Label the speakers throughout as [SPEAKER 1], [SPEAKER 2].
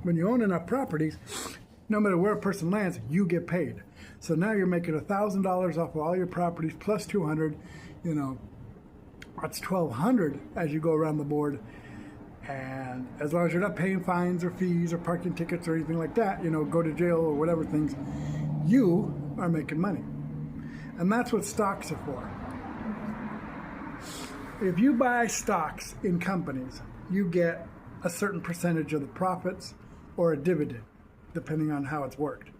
[SPEAKER 1] When you own enough properties, no matter where a person lands, you get paid. So now you're making $1,000 off of all your properties plus 200. That's 1,200 as you go around the board. And as long as you're not paying fines or fees or parking tickets or anything like that, go to jail or whatever things, you are making money. And that's what stocks are for. If you buy stocks in companies, you get a certain percentage of the profits or a dividend, depending on how it's worked.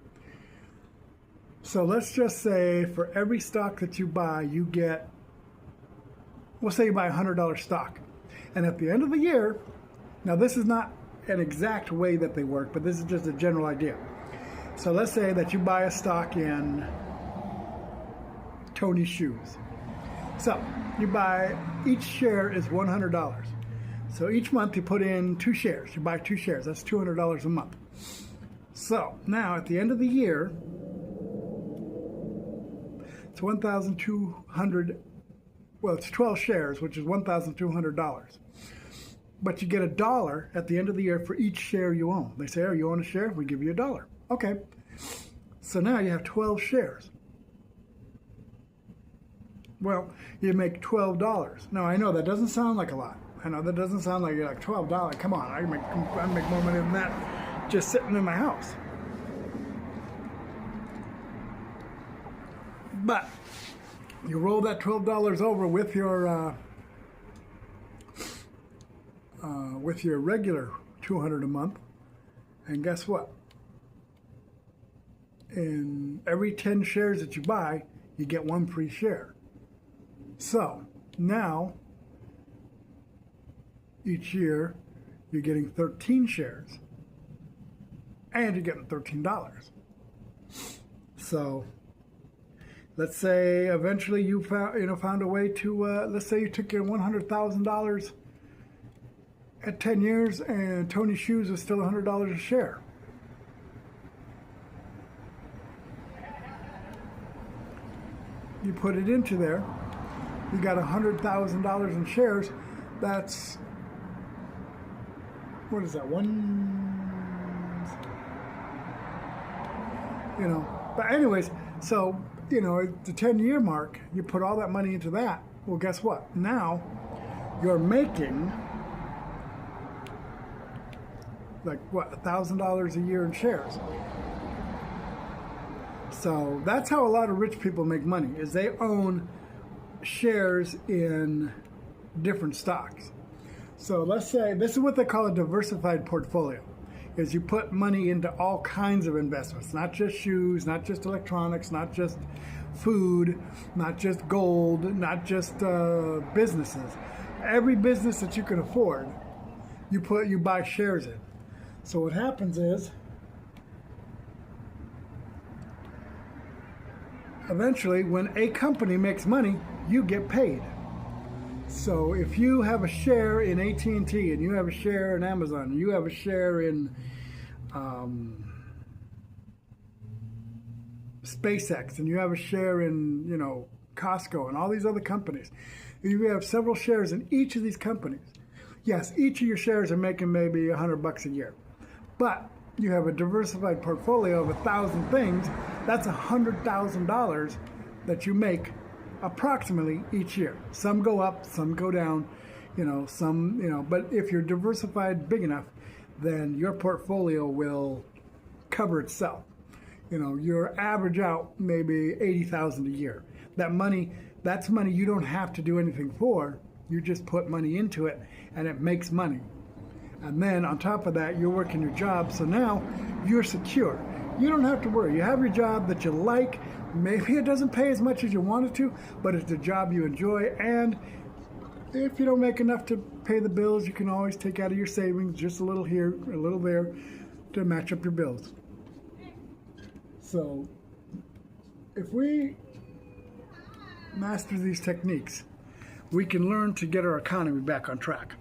[SPEAKER 1] So let's just say for every stock that you buy, you get, we'll say you buy a $100 stock. And at the end of the year, now this is not an exact way that they work, but this is just a general idea. So let's say that you buy a stock in Tony's Shoes. So you buy, each share is $100. So each month you put in 2 shares. You buy 2 shares. That's $200 a month. So now at the end of the year, it's 1,200. Well, it's 12 shares, which is $1,200. But you get $1 at the end of the year for each share you own. They say, oh, you own a share? We give you $1. Okay. So now you have 12 shares. Well, you make $12. Now, I know that doesn't sound like a lot. I know that doesn't sound like $12. Come on, I make more money than that just sitting in my house. But you roll that $12 over with your regular $200 a month, and guess what? In every 10 shares that you buy, you get 1 free share. So now, each year, you're getting 13 shares, and you're getting $13. So let's say eventually you found a way to, let's say you took your $100,000 at 10 years, and Tony's Shoes was still $100 a share. You put it into there. You got $100,000 in shares. That's, what is that, but anyways, so, the 10-year mark, you put all that money into that. Well, guess what? Now you're making $1,000 a year in shares. So that's how a lot of rich people make money, is they own shares in different stocks. So let's say this is what they call a diversified portfolio, is you put money into all kinds of investments, not just shoes, not just electronics, not just food, not just gold, not just businesses. Every business that you can afford, you buy shares in. So what happens is, eventually, when a company makes money, you get paid. So if you have a share in AT&T, and you have a share in Amazon, and you have a share in SpaceX, and you have a share in, Costco, and all these other companies, you have several shares in each of these companies. Yes, each of your shares are making maybe $100 a year, but you have a diversified portfolio of 1,000 things. That's $100,000 that you make approximately each year. Some go up, some go down, but if you're diversified big enough, then your portfolio will cover itself. Your average out maybe $80,000 a year. That's money you don't have to do anything for. You just put money into it, and it makes money. And then on top of that, you're working your job, so now you're secure. You don't have to worry. You have your job that you like. Maybe it doesn't pay as much as you want it to, but it's a job you enjoy. And if you don't make enough to pay the bills, you can always take out of your savings, just a little here, a little there, to match up your bills. So if we master these techniques, we can learn to get our economy back on track.